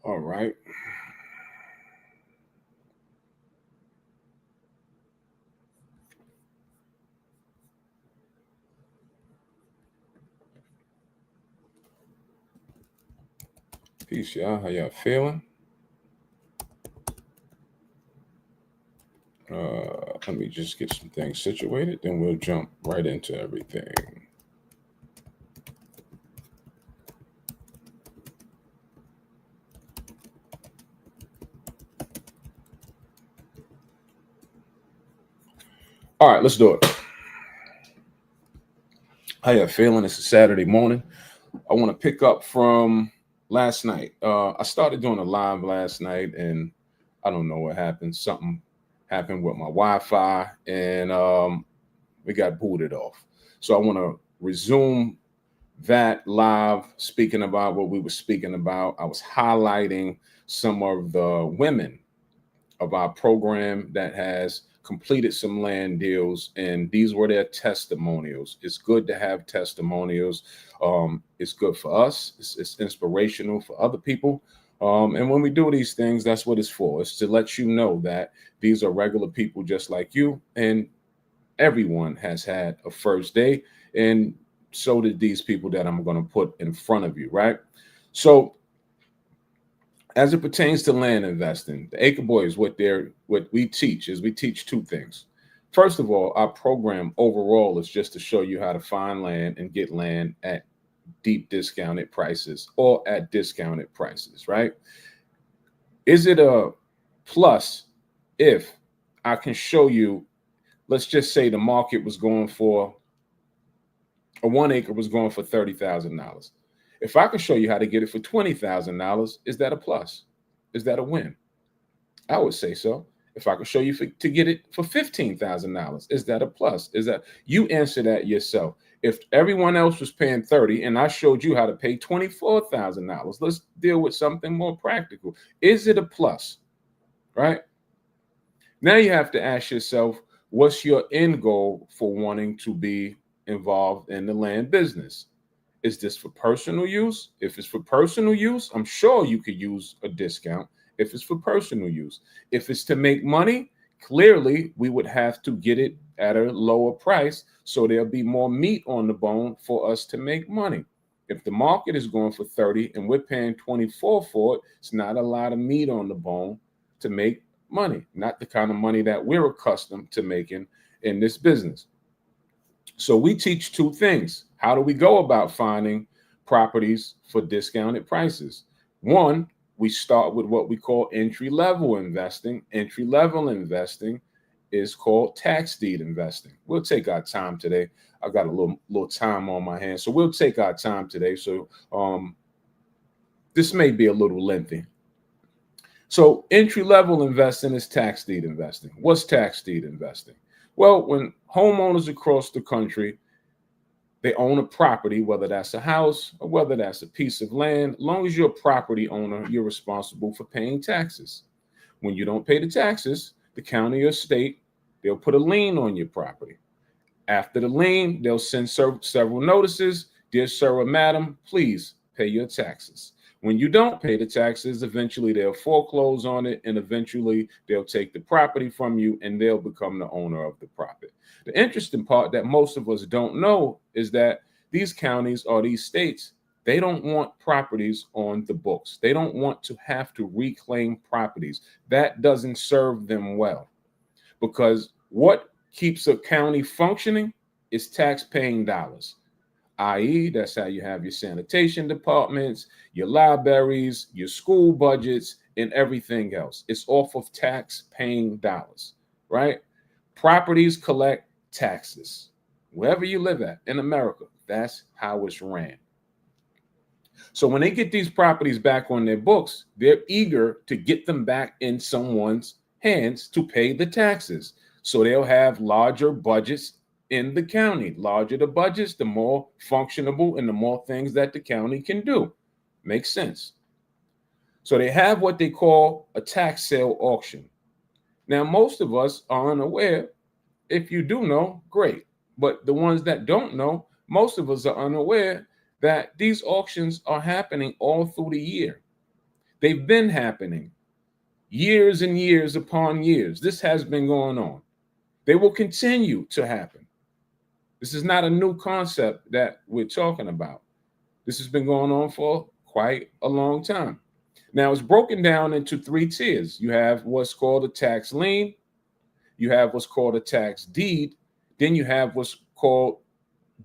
All right. Peace, y'all. How y'all feeling? Let me just get some things situated, then we'll jump right into everything. All right, let's do it. How y'all feeling? It's a Saturday morning. I want to pick up from last night. I started doing a live last night, and I don't know what happened. Something happened with my Wi-Fi, and we got booted off. So I want to resume that live, speaking about what we were speaking about. I was highlighting some of the women of our program that has completed some land deals, and these were their testimonials. It's good to have testimonials. It's good for us. It's inspirational for other people. And when we do these things, that's what it's for. It's to let you know that these are regular people just like you, and everyone has had a first day, and so did these people that I'm going to put in front of you, right? So as it pertains to land investing, the Acre Boys, what we teach is we teach two things. First of all, our program overall is just to show you how to find land and get land at deep discounted prices or at discounted prices, right? Is it a plus if I can show you, let's just say the market was going for a 1 acre was going for $30,000. If I can show you how to get it for $20,000, is that a plus? Is that a win? I would say so. If I could show you to get it for $15,000, is that a plus? Is that you answer that yourself? If everyone else was paying 30 and I showed you how to pay $24,000, let's deal with something more practical. Is it a plus? Right? Now you have to ask yourself, what's your end goal for wanting to be involved in the land business? Is this for personal use? If it's for personal use, I'm sure you could use a discount if it's for personal use. If it's to make money, clearly we would have to get it at a lower price so there'll be more meat on the bone for us to make money. If the market is going for 30 and we're paying 24 for it, it's not a lot of meat on the bone to make money, not the kind of money that we're accustomed to making in this business. So we teach two things. How do we go about finding properties for discounted prices? One, we start with what we call entry level investing. Entry level investing is called tax deed investing. We'll take our time today. I got a little time on my hands, so we'll take our time today. So this may be a little lengthy. So entry level investing is tax deed investing. What's tax deed investing? Well, when homeowners across the country, they own a property, whether that's a house or whether that's a piece of land, as long as you're a property owner, you're responsible for paying taxes. When you don't pay the taxes, the county or state, they'll put a lien on your property. After the lien, they'll send several notices. Dear sir or madam, please pay your taxes. When you don't pay the taxes, eventually they'll foreclose on it, and eventually they'll take the property from you and they'll become the owner of the property. The interesting part that most of us don't know is that these counties or these states, they don't want properties on the books. They don't want to have to reclaim properties. That doesn't serve them well, because what keeps a county functioning is tax paying dollars, i.e., that's how you have your sanitation departments, your libraries, your school budgets, and everything else. It's off of tax paying dollars, right? Properties collect taxes. Wherever you live at in America, that's how it's ran. So when they get these properties back on their books, they're eager to get them back in someone's hands to pay the taxes. So they'll have larger budgets in the county. Larger the budgets, the more functionable and the more things that the county can do. Makes sense. So they have what they call a tax sale auction. Now, most of us are unaware. If you do know, great. But the ones that don't know, most of us are unaware that these auctions are happening all through the year. They've been happening years and years upon years. This has been going on. They will continue to happen. This is not a new concept that we're talking about. This has been going on for quite a long time. Now, it's broken down into 3 tiers. You have what's called a tax lien, you have what's called a tax deed, then you have what's called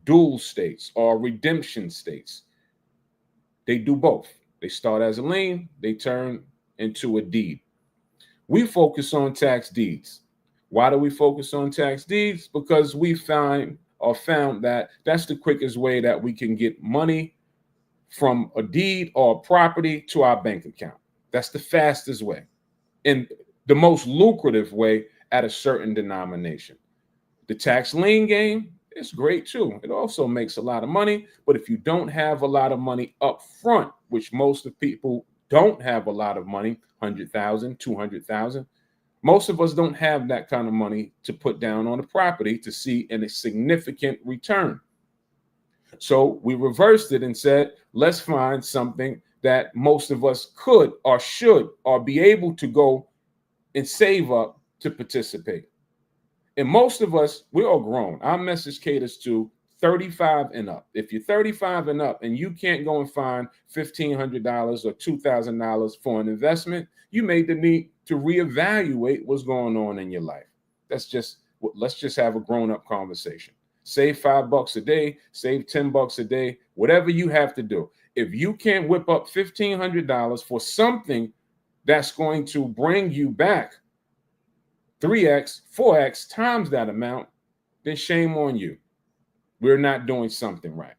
dual states or redemption states. They do both. They start as a lien, they turn into a deed. We focus on tax deeds. Why do we focus on tax deeds? Because we found that that's the quickest way that we can get money from a deed or a property to our bank account. That's the fastest way and the most lucrative way at a certain denomination. The tax lien game is great too. It also makes a lot of money, but if you don't have a lot of money up front, which most of people don't have a lot of money, 100,000, 200,000, most of us don't have that kind of money to put down on a property to see a significant return. So we reversed it and said, let's find something that most of us could or should or be able to go and save up to participate. And most of us, we're all grown. Our message caters to 35 and up. If you're 35 and up and you can't go and find $1,500 or $2,000 for an investment, you may need to reevaluate what's going on in your life. Let's just have a grown-up conversation. Save $5 a day, save $10 a day, whatever you have to do. If you can't whip up $1,500 for something that's going to bring you back 3x, 4x times that amount, then shame on you. We're not doing something right.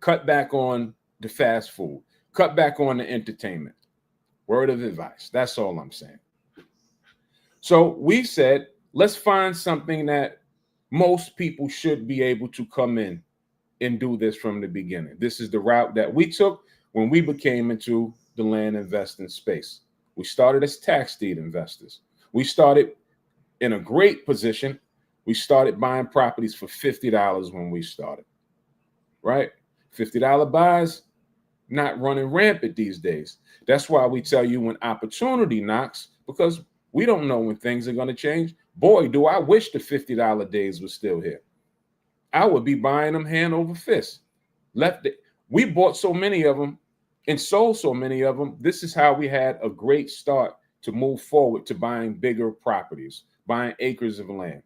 Cut back on the fast food. Cut back on the entertainment. Word of advice. That's all I'm saying. So we said, let's find something that most people should be able to come in and do this from the beginning. This is the route that we took when we became into the land investing space. We started as tax deed investors. We started in a great position. We started buying properties for $50 when we started, right? $50 buys, not running rampant these days. That's why we tell you when opportunity knocks, because we don't know when things are going to change. Boy, do I wish the $50 days were still here. I would be buying them hand over fist. We bought so many of them and sold so many of them. This is how we had a great start to move forward to buying bigger properties, buying acres of land.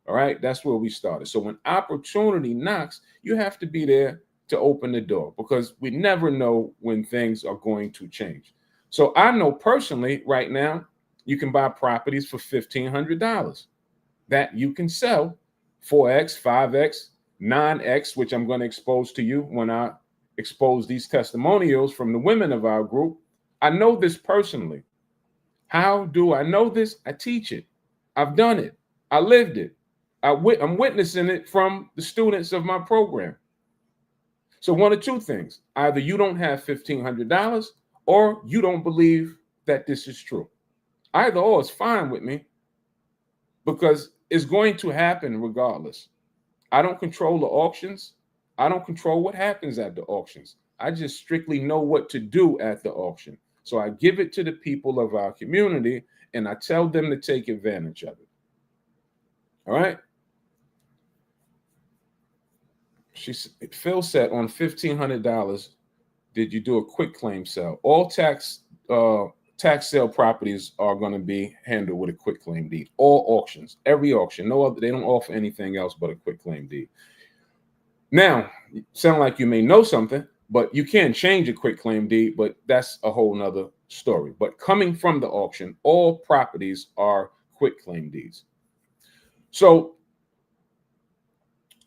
All right, that's where we started. So when opportunity knocks, you have to be there to open the door because we never know when things are going to change. So I know personally right now, you can buy properties for $1,500 that you can sell 4x, 5x, 9x, which I'm going to expose to you when I expose these testimonials from the women of our group. I know this personally. How do I know this? I teach it. I've done it. I lived it. I'm witnessing it from the students of my program. So one of two things. Either you don't have $1,500 or you don't believe that this is true. Either or is fine with me because it's going to happen regardless. I don't control the auctions. I don't control what happens at the auctions. I just strictly know what to do at the auction. So I give it to the people of our community and I tell them to take advantage of it. All right. Phil said on $1,500, did you do a quick claim sale? All tax sale properties are going to be handled with a quick claim deed. All auctions, every auction, no other, they don't offer anything else but a quick claim deed. Now, sound like you may know something, but you can change a quick claim deed, but that's a whole nother story. But coming from the auction, all properties are quick claim deeds. So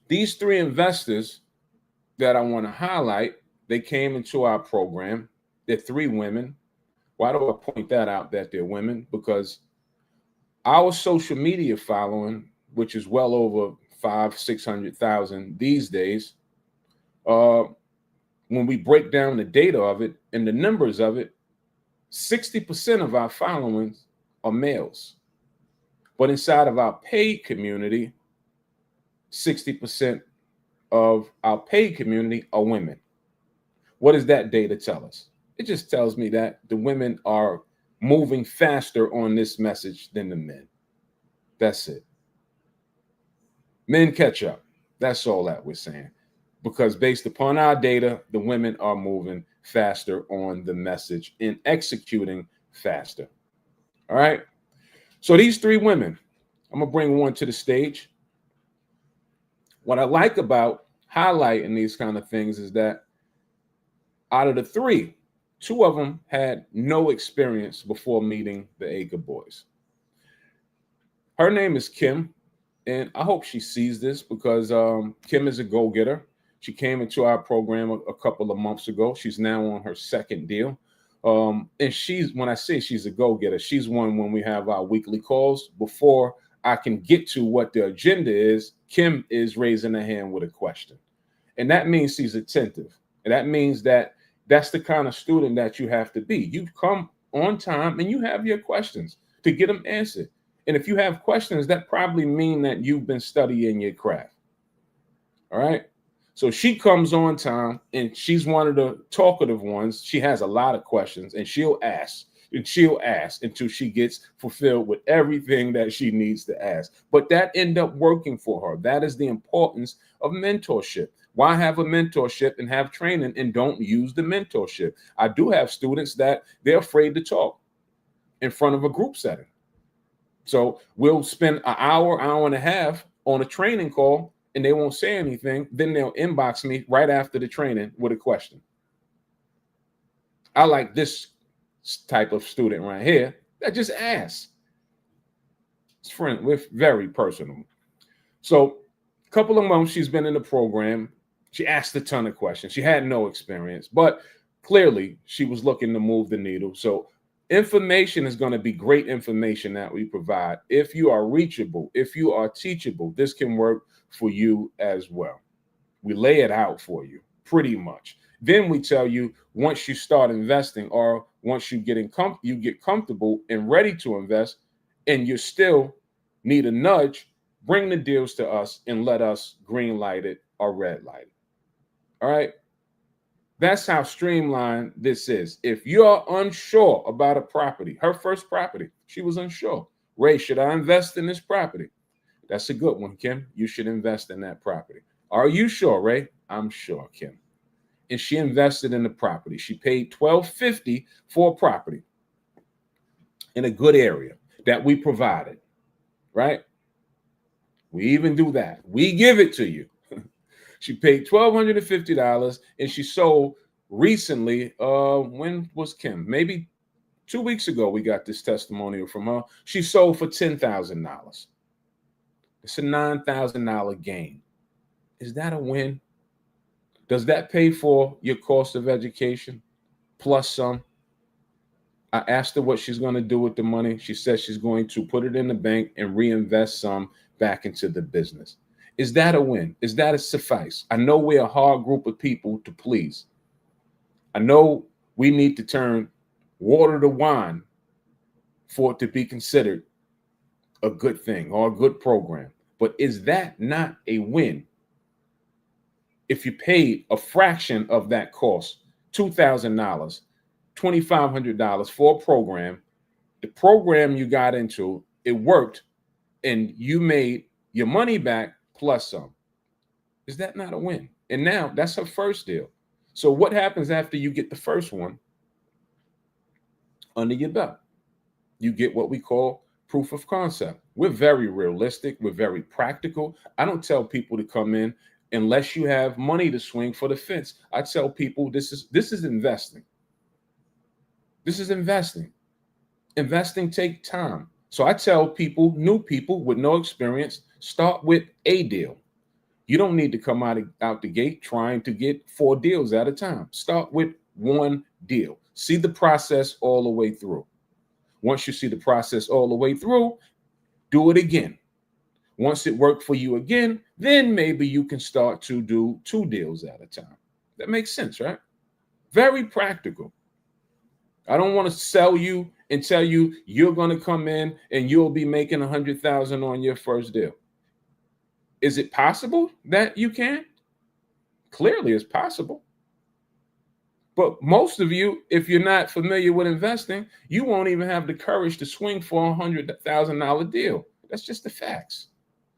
these 3 investors that I want to highlight, they came into our program. They're 3 women. Why do I point that out that they're women? Because our social media following, which is well over 500,000-600,000 these days, when we break down the data of it and the numbers of it, 60% of our followings are males. But inside of our paid community, 60% of our paid community are women. What does that data tell us? It just tells me that the women are moving faster on this message than the men. That's it. Men catch up. That's all that we're saying. Because based upon our data, the women are moving faster on the message and executing faster. All right. So these three women, I'm going to bring one to the stage. What I like about highlighting these kind of things is that out of the three, two of them had no experience before meeting the Acre Boys. Her name is Kim, and I hope she sees this because Kim is a go-getter. She came into our program a couple of months ago. She's now on her second deal. And when I say she's a go-getter, she's one when we have our weekly calls. Before I can get to what the agenda is, Kim is raising her hand with a question. And that means she's attentive. And that means that that's the kind of student that you have to be. You come on time and you have your questions to get them answered. And if you have questions, that probably mean that you've been studying your craft. All right. So she comes on time and she's one of the talkative ones. She has a lot of questions and she'll ask until she gets fulfilled with everything that she needs to ask. But that end up working for her. That is the importance of mentorship. Why have a mentorship and have training and don't use the mentorship? I do have students that they're afraid to talk in front of a group setting. So we'll spend an hour and a half on a training call and they won't say anything. Then they'll inbox me right after the training with a question. I like this type of student right here that just asks. It's we're very personal. So a couple of months she's been in the program. She asked a ton of questions. She had no experience, but clearly she was looking to move the needle. So information is going to be great information that we provide. If you are reachable, if you are teachable, this can work for you as well. We lay it out for you pretty much. Then we tell you once you start investing or once you get comfortable and ready to invest and you still need a nudge, bring the deals to us and let us green light it or red light it. All right. That's how streamlined this is. If you're unsure about a property, her first property, she was unsure. Ray, should I invest in this property? That's a good one, Kim. You should invest in that property. Are you sure, Ray? I'm sure, Kim. And she invested in the property. She paid $1,250 for a property in a good area that we provided, right? We even do that. We give it to you. She paid $1,250 and she sold recently. When was Kim? Maybe 2 weeks ago, we got this testimonial from her. She sold for $10,000. It's a $9,000 gain. Is that a win? Does that pay for your cost of education plus some? I asked her what she's going to do with the money. She says she's going to put it in the bank and reinvest some back into the business. Is that a win? Is that a suffice? I know we're a hard group of people to please. I know we need to turn water to wine for it to be considered a good thing or a good program. But is that not a win? If you paid a fraction of that cost, $2,000, $2,500 for a program, the program you got into, it worked, and you made your money back plus some. Is that not a win? And now that's her first deal. So what happens after you get the first one under your belt? You get what we call proof of concept. We're very realistic. We're very practical. I don't tell people to come in unless you have money to swing for the fence. I tell people this is investing. This is investing. Investing takes time. So I tell people, new people with no experience, start with a deal. You don't need to come out the gate trying to get 4 deals at a time. Start with 1 deal. See the process all the way through. Once you see the process all the way through, do it again. Once it worked for you again, then maybe you can start to do 2 deals at a time. That makes sense, right? Very practical. I don't want to sell you and tell you you're going to come in and you'll be making $100,000 on your first deal. Is it possible that you can? Clearly, it's possible. But most of you, if you're not familiar with investing, you won't even have the courage to swing for $100,000 deal. That's just the facts.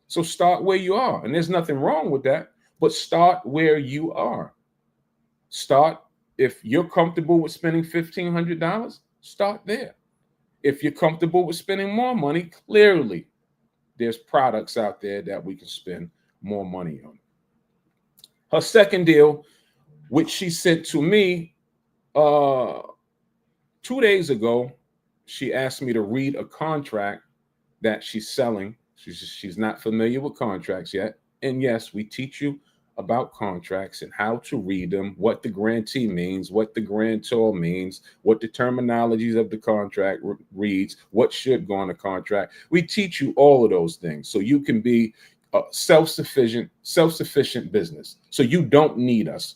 So start where you are. And there's nothing wrong with that, but start where you are. Start, if you're comfortable with spending $1,500, start there. If you're comfortable with spending more money, clearly there's products out there that we can spend more money on. Her second deal, which she sent to me uh 2 days ago, she asked me to read a contract that she's selling. She's not familiar with contracts yet. And yes, we teach you about contracts and how to read them, what the grantee means, what the grantor means, what the terminologies of the contract reads, what should go on the contract. We teach you all of those things so you can be a self-sufficient business. So you don't need us.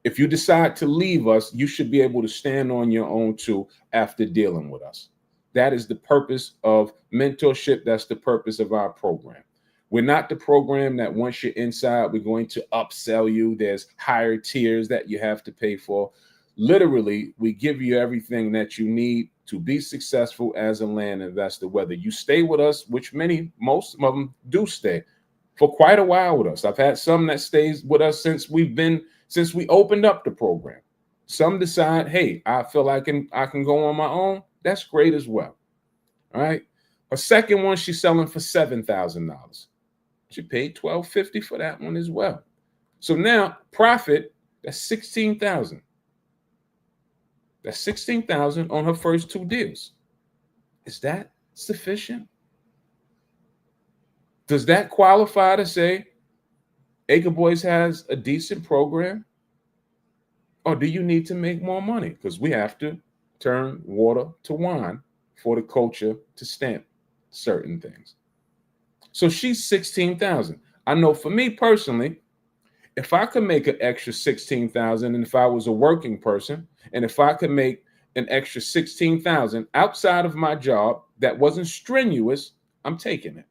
If you decide to leave us, you should be able to stand on your own too after dealing with us. That is the purpose of mentorship. That's the purpose of our program. We're not the program that once you're inside, we're going to upsell you. There's higher tiers that you have to pay for. Literally, we give you everything that you need to be successful as a land investor, whether you stay with us, which most of them do stay for quite a while with us. I've had some that stays with us since we opened up the program. Some decide, hey, I feel I can go on my own. That's great as well. All right. A second one, she's selling for $7,000. She paid $1,250 for that one as well. So now profit, that's $16,000. That's $16,000 on her first two deals. Is that sufficient? Does that qualify to say Acre Boys has a decent program? Or do you need to make more money? Because we have to turn water to wine for the culture to stamp certain things. So she's 16,000. I know for me personally, if I could make an extra 16,000, and if I was a working person, and if I could make an extra 16,000 outside of my job that wasn't strenuous, I'm taking it.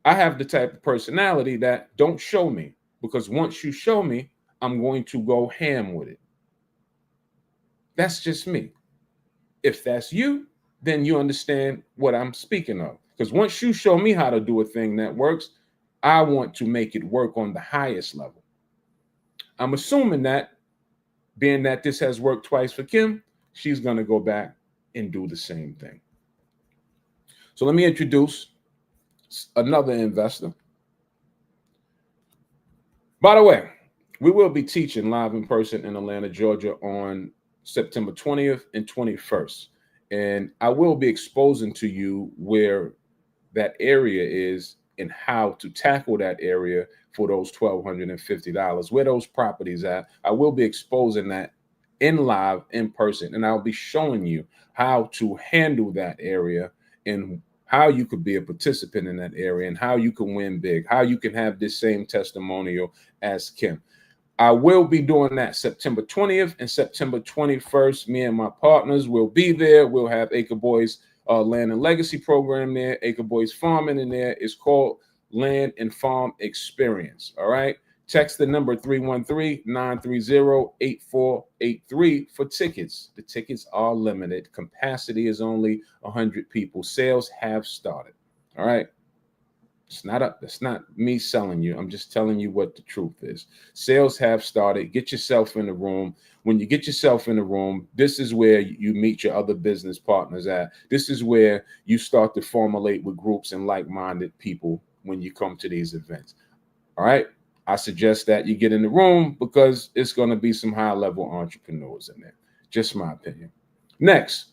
I have the type of personality that don't show me, because once you show me, I'm going to go ham with it. That's just me. If that's you, then you understand what I'm speaking of. Because once you show me how to do a thing that works, I want to make it work on the highest level. I'm assuming that, being that this has worked twice for Kim, she's going to go back and do the same thing. So let me introduce another investor. By the way, we will be teaching live in person in Atlanta, Georgia on September 20th and 21st. And I will be exposing to you where that area is and how to tackle that area for those $1,250, where those properties at. I will be exposing that in person, and I'll be showing you how to handle that area and how you could be a participant in that area and how you can win big, how you can have this same testimonial as Kim. I will be doing that September 20th and September 21st. Me and my partners will be there. We'll have Acre Boys Land and Legacy program there, Acre Boys Farming in there. It's called Land and Farm Experience. All right. Text the number 313-930-8483 for tickets. The tickets are limited. Capacity is only 100 people. Sales have started. All right. That's not me selling you. I'm just telling you what the truth is. Sales have started. Get yourself in the room. When you get yourself in the room, this is where you meet your other business partners at. This is where you start to formulate with groups and like-minded people when you come to these events. All right. I suggest that you get in the room because it's going to be some high-level entrepreneurs in there. Just my opinion. Next,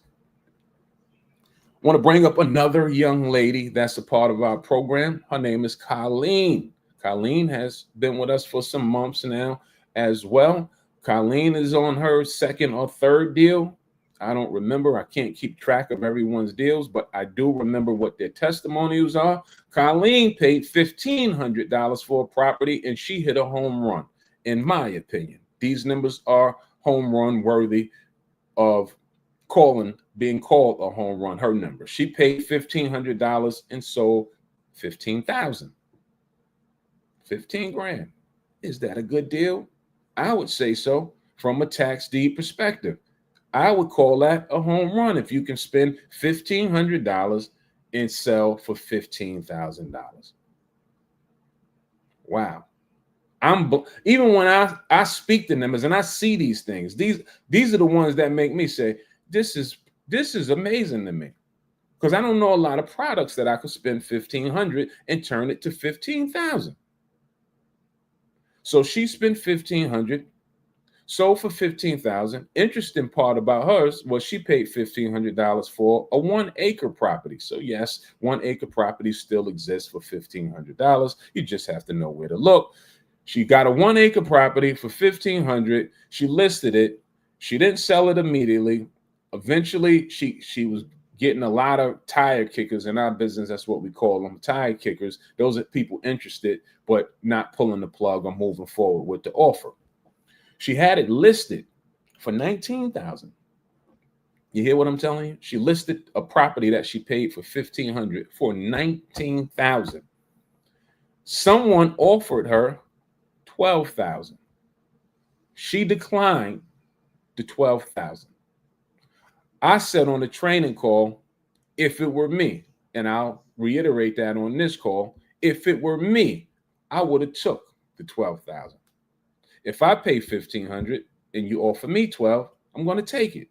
I want to bring up another young lady that's a part of our program. Her name is Colleen. Colleen has been with us for some months now as well. Colleen is on her second or third deal. I don't remember. I can't keep track of everyone's deals, but I do remember what their testimonials are. Colleen paid $1,500 for a property, and she hit a home run, in my opinion. These numbers are home run worthy of being called a home run. Her number. She paid $1,500 and sold $15,000. 15 grand. Is that a good deal? I would say so. from a tax deed perspective. I would call that a home run if you can spend $1,500 and sell for $15,000. Wow. Even when I speak to members and I see these things, these are the ones that make me say, this is amazing to me. Because I don't know a lot of products that I could spend $1,500 and turn it to $15,000. So she spent $1,500, sold for $15,000. Interesting part about hers was she paid $1,500 for a 1 acre property. So yes, 1 acre property still exists for $1,500. You just have to know where to look. She got a 1 acre property for $1,500. She listed it. She didn't sell it immediately. Eventually, she was getting a lot of tire kickers in our business. That's what we call them, tire kickers. Those are people interested, but not pulling the plug or moving forward with the offer. She had it listed for $19,000. You hear what I'm telling you? She listed a property that she paid for $1,500 for $19,000. Someone offered her $12,000. She declined the $12,000. I said on the training call, if it were me, and I'll reiterate that on this call, if it were me, I would have took the $12,000. If I pay $1,500 and you offer me $12,000, I'm going to take it.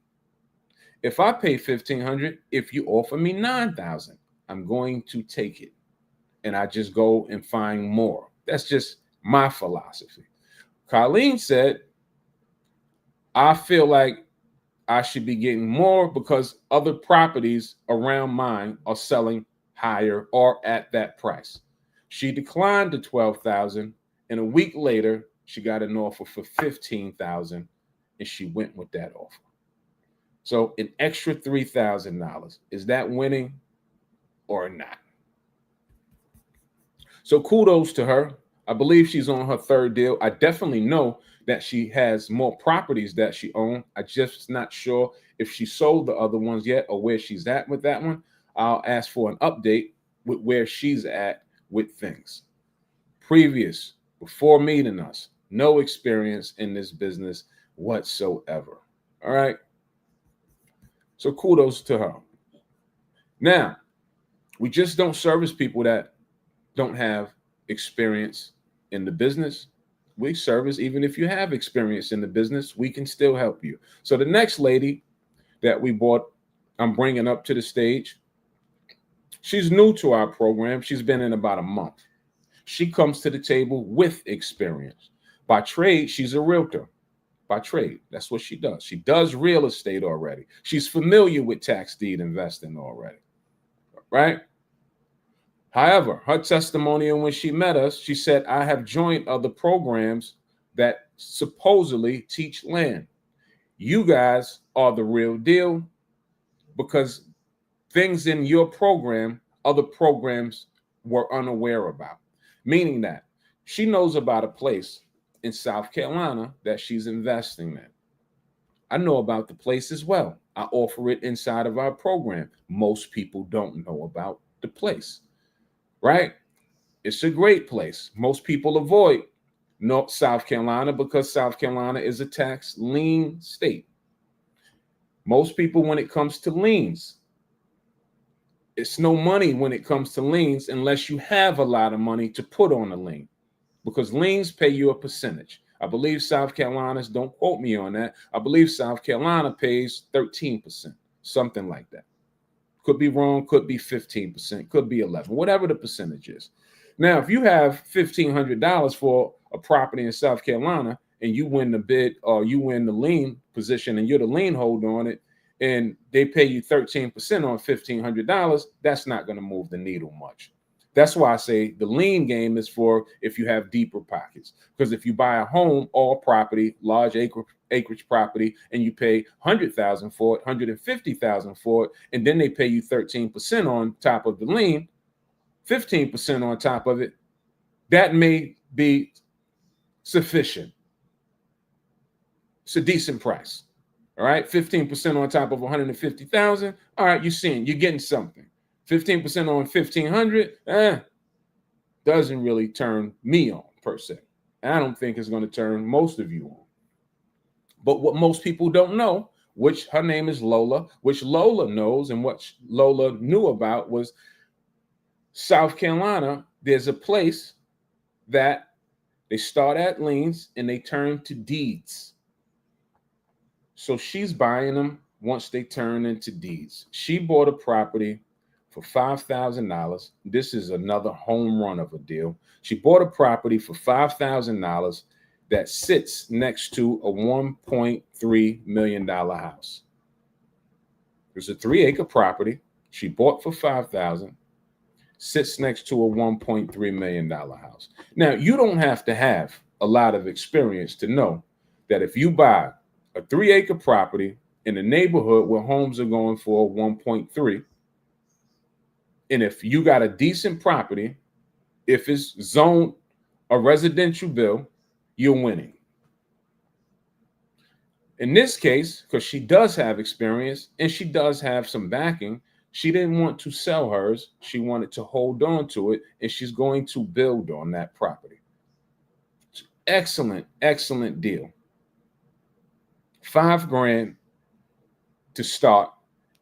If I pay $1,500, if you offer me $9,000, I'm going to take it. And I just go and find more. That's just my philosophy. Colleen said, I feel like I should be getting more because other properties around mine are selling higher or at that price. She declined the $12,000, and a week later, she got an offer for $15,000, and she went with that offer. So an extra $3,000. Is that winning or not? So kudos to her. I believe she's on her third deal. I definitely know that she has more properties that she owns. I just not sure if she sold the other ones yet or where she's at with that one. I'll ask for an update with where she's at with things. Before meeting us, no experience in this business whatsoever. All right. So kudos to her. Now, we just don't service people that don't have experience in the business. We service, even if you have experience in the business, we can still help you. So the next lady that I'm bringing up to the stage, she's new to our program. She's been in about a month. She comes to the table with experience. By trade, she's a realtor. By trade, that's what she does. She does real estate already. She's familiar with tax deed investing already, right? However, her testimonial when she met us, she said, I have joined other programs that supposedly teach land. You guys are the real deal because things in your program, other programs were unaware about. Meaning that she knows about a place in South Carolina that she's investing in. I know about the place as well. I offer it inside of our program. Most people don't know about the place. Right? It's a great place. Most people avoid South Carolina because South Carolina is a tax lien state. Most people, when it comes to liens, it's no money when it comes to liens unless you have a lot of money to put on a lien because liens pay you a percentage. I believe South Carolina's, don't quote me on that, I believe South Carolina pays 13%, something like that. Could be wrong, could be 15%, could be 11%, whatever the percentage is. Now, if you have $1,500 for a property in South Carolina and you win the bid or you win the lien position and you're the lien holder on it and they pay you 13% on $1,500, that's not going to move the needle much. That's why I say the lien game is for if you have deeper pockets. Because if you buy a home, all property, large acreage property, and you pay $100,000 for it, $150,000 for it, and then they pay you 13% on top of the lien, 15% on top of it, that may be sufficient. It's a decent price. All right, 15% on top of 150,000. All right, you're getting something. 15% on 1,500, doesn't really turn me on per se. And I don't think it's going to turn most of you on. But what most people don't know, which her name is Lola, which Lola knows and what Lola knew about, was South Carolina. There's a place that they start at liens and they turn to deeds. So she's buying them once they turn into deeds. She bought a property for $5,000. This is another home run of a deal. She bought a property for $5,000 that sits next to a $1.3 million house. There's a 3-acre property she bought for $5,000, sits next to a $1.3 million house. Now, you don't have to have a lot of experience to know that if you buy a 3-acre property in a neighborhood where homes are going for 1.3, and if you got a decent property, if it's zoned a residential bill, you're winning. In this case, because she does have experience and she does have some backing, she didn't want to sell hers. She wanted to hold on to it, and she's going to build on that property. Excellent, excellent deal. $5,000 to start,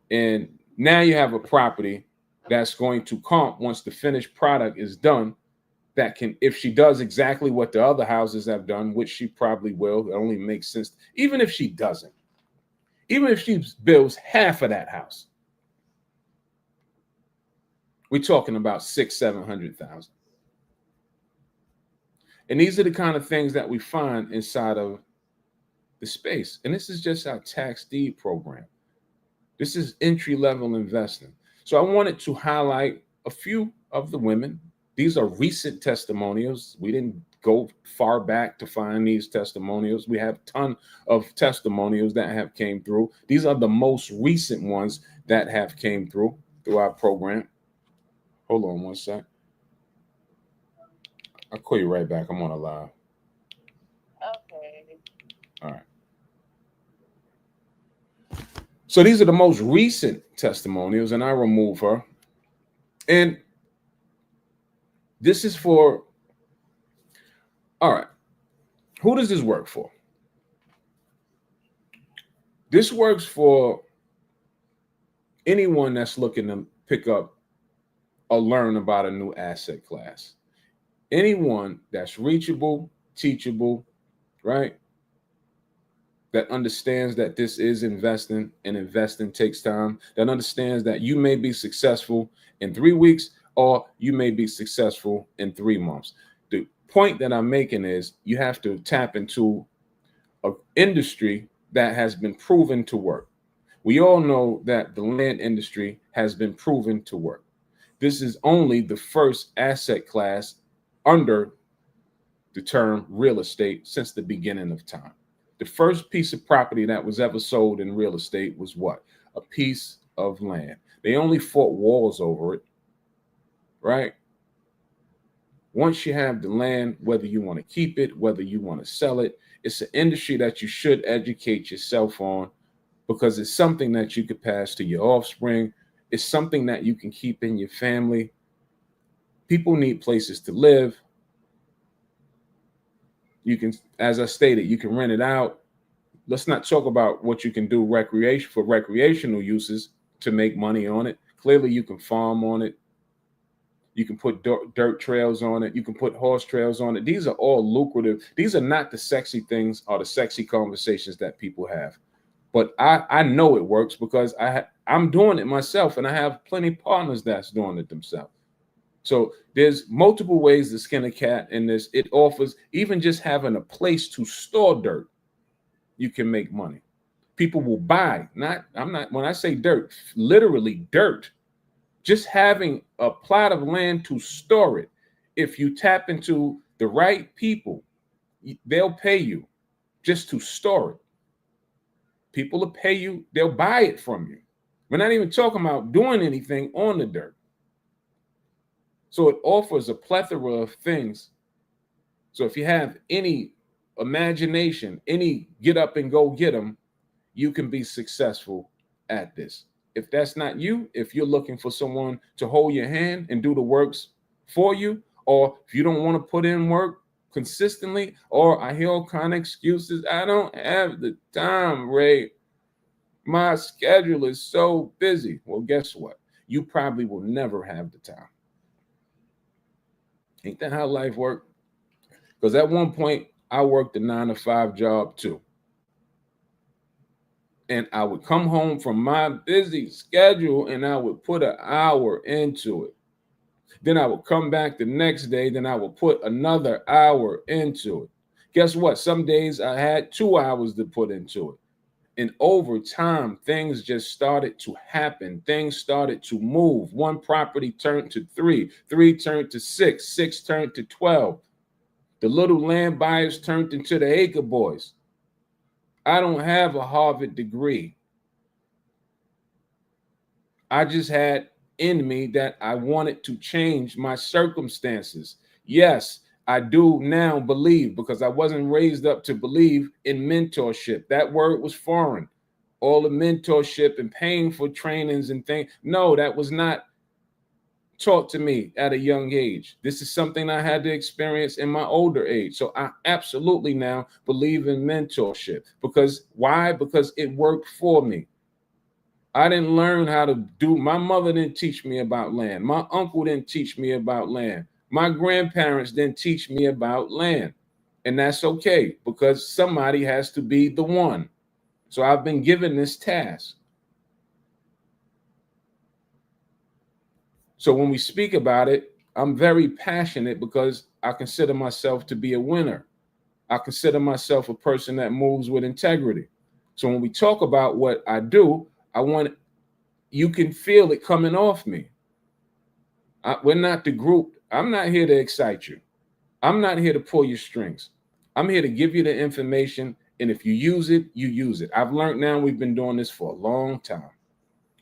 and now you have a property that's going to comp once the finished product is done. That can, if she does exactly what the other houses have done, which she probably will, it only makes sense. Even if she doesn't, even if she builds half of that house, we're talking about $600,000-700,000. And these are the kind of things that we find inside of the space. And this is just our tax deed program. This is entry-level investing. So I wanted to highlight a few of the women. These are recent testimonials. We didn't go far back to find these testimonials. We have a ton of testimonials that have came through. These are the most recent ones that have came through our program. Hold on one sec. I'll call you right back. I'm on a live. Okay. All right. So these are the most recent testimonials, and I remove her. And this is for, all right, who does this work for? This works for anyone that's looking to pick up or learn about a new asset class. Anyone that's reachable, teachable, right? That understands that this is investing, and investing takes time, that understands that you may be successful in 3 weeks or you may be successful in 3 months. The point that I'm making is you have to tap into an industry that has been proven to work. We all know that the land industry has been proven to work. This is only the first asset class under the term real estate since the beginning of time. The first piece of property that was ever sold in real estate was what? A piece of land. They only fought wars over it, right? Once you have the land, whether you want to keep it, whether you want to sell it, it's an industry that you should educate yourself on, because it's something that you could pass to your offspring. It's something that you can keep in your family. People need places to live. You can, as I stated, you can rent it out. Let's not talk about what you can do for recreational uses to make money on it. Clearly, you can farm on it. You can put dirt trails on it. You can put horse trails on it. These are all lucrative. These are not the sexy things or the sexy conversations that people have. But I know it works because I'm doing it myself, and I have plenty of partners that's doing it themselves. So there's multiple ways to skin a cat in this. It offers, even just having a place to store dirt, you can make money. People will buy, when I say dirt, literally dirt. Just having a plot of land to store it. If you tap into the right people, they'll pay you just to store it. People will pay you, they'll buy it from you. We're not even talking about doing anything on the dirt. So it offers a plethora of things. So if you have any imagination, any get up and go get them, you can be successful at this. If that's not you, if you're looking for someone to hold your hand and do the works for you, or if you don't want to put in work, consistently, or I hear all kind of excuses. I don't have the time, Ray. My schedule is so busy. Well, guess what? You probably will never have the time. Ain't that how life works? Because at one point, I worked a 9 to 5 job too. And I would come home from my busy schedule and I would put an hour into it. Then I would come back the next day, then I would put another hour into it. Guess what? Some days I had 2 hours to put into it. And over time, things just started to happen. Things started to move. One property turned to three turned to six turned to 12. The little land buyers turned into the acre boys. I don't have a Harvard degree. I just had in me that I wanted to change my circumstances. Yes, I do now believe, because I wasn't raised up to believe in mentorship. That word was foreign. All the mentorship and paying for trainings and things. No, that was not taught to me at a young age. This is something I had to experience in my older age. So I absolutely now believe in mentorship. Because why? Because it worked for me. I didn't learn how to do, my mother didn't teach me about land. My uncle didn't teach me about land. My grandparents didn't teach me about land. And that's okay, because somebody has to be the one. So I've been given this task. So when we speak about it, I'm very passionate because I consider myself to be a winner. I consider myself a person that moves with integrity. So when we talk about what I do, I want you can feel it coming off me. We're not the group. I'm not here to excite you. I'm not here to pull your strings. I'm here to give you the information. And if you use it, you use it. I've learned now, we've been doing this for a long time.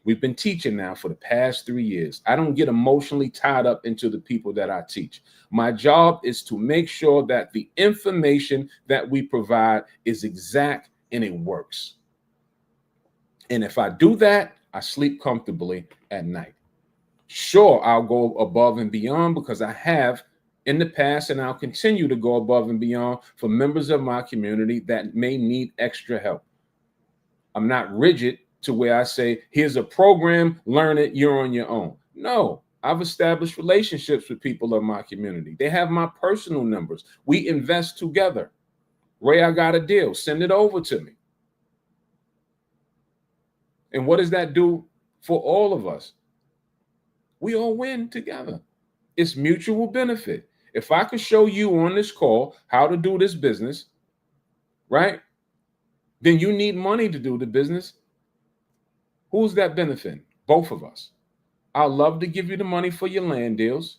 We've been teaching now for the past 3 years. I don't get emotionally tied up into the people that I teach. My job is to make sure that the information that we provide is exact and it works. And if I do that, I sleep comfortably at night. Sure, I'll go above and beyond because I have in the past, and I'll continue to go above and beyond for members of my community that may need extra help. I'm not rigid to where I say, here's a program, learn it, you're on your own. No, I've established relationships with people of my community. They have my personal numbers. We invest together. Ray, I got a deal. Send it over to me. And what does that do for all of us? We all win together. It's mutual benefit. If I could show you on this call how to do this business, right? Then you need money to do the business. Who's that benefiting? Both of us. I'd love to give you the money for your land deals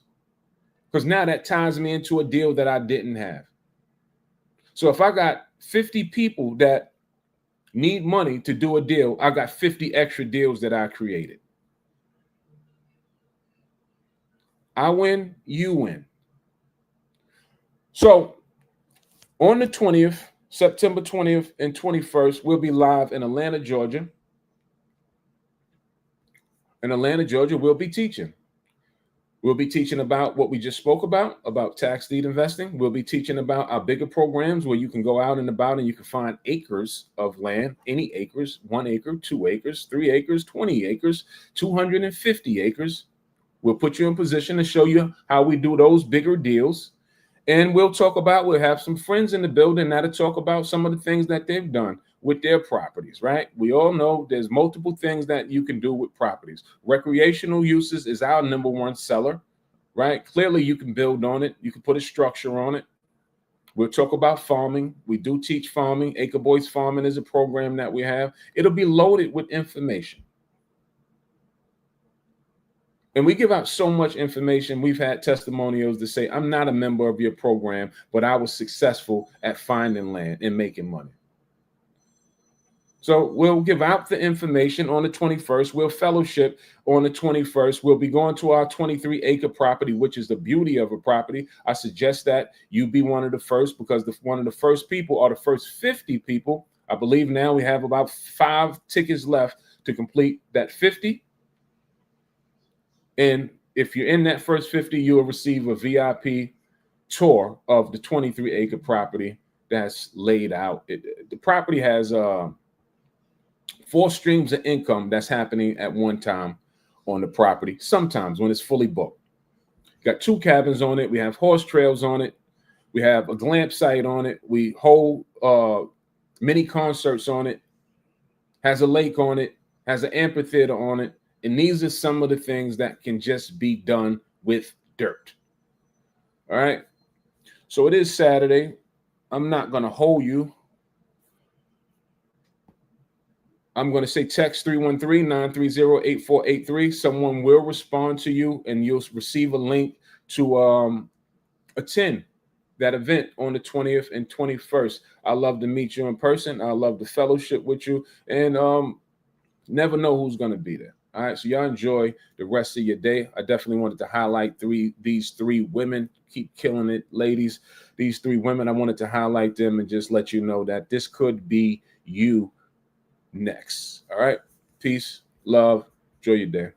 because now that ties me into a deal that I didn't have. So if I got 50 people that need money to do a deal, I got 50 extra deals that I created. I win, you win. So on the 20th, September 20th and 21st, we'll be live in Atlanta, Georgia. In Atlanta, Georgia, we'll be teaching. We'll be teaching about what we just spoke about tax deed investing. We'll be teaching about our bigger programs where you can go out and about and you can find acres of land, any acres, 1 acre, 2 acres, 3 acres, 20 acres, 250 acres. We'll put you in position to show you how we do those bigger deals. And we'll have some friends in the building that'll talk about some of the things that they've done with their properties, right? We all know there's multiple things that you can do with properties. Recreational uses is our number one seller, right? Clearly you can build on it. You can put a structure on it. We'll talk about farming. We do teach farming. Acre Boys Farming is a program that we have. It'll be loaded with information. And we give out so much information. We've had testimonials to say, I'm not a member of your program, but I was successful at finding land and making money. So we'll give out the information on the 21st. We'll fellowship on the 21st. We'll be going to our 23-acre property, which is the beauty of a property. I suggest that you be one of the first because one of the first people or the first 50 people. I believe now we have about 5 tickets left to complete that 50. And if you're in that first 50, you'll receive a VIP tour of the 23-acre property that's laid out. The property has 4 streams of income that's happening at one time on the property, sometimes when it's fully booked. Got 2 cabins on it. We have horse trails on it. We have a glamp site on it. We hold mini concerts on it. Has a lake on it. Has an amphitheater on it. And these are some of the things that can just be done with dirt. All right. So it is Saturday. I'm not going to hold you. I'm going to say text 313-930-8483. Someone will respond to you and you'll receive a link to attend that event on the 20th and 21st. I love to meet you in person. I love the fellowship with you, and never know who's going to be there. All right, so y'all enjoy the rest of your day. I definitely wanted to highlight these three women. Keep killing it, ladies. These 3 women, I wanted to highlight them and just let you know that this could be you next. All right, peace, love, enjoy your day.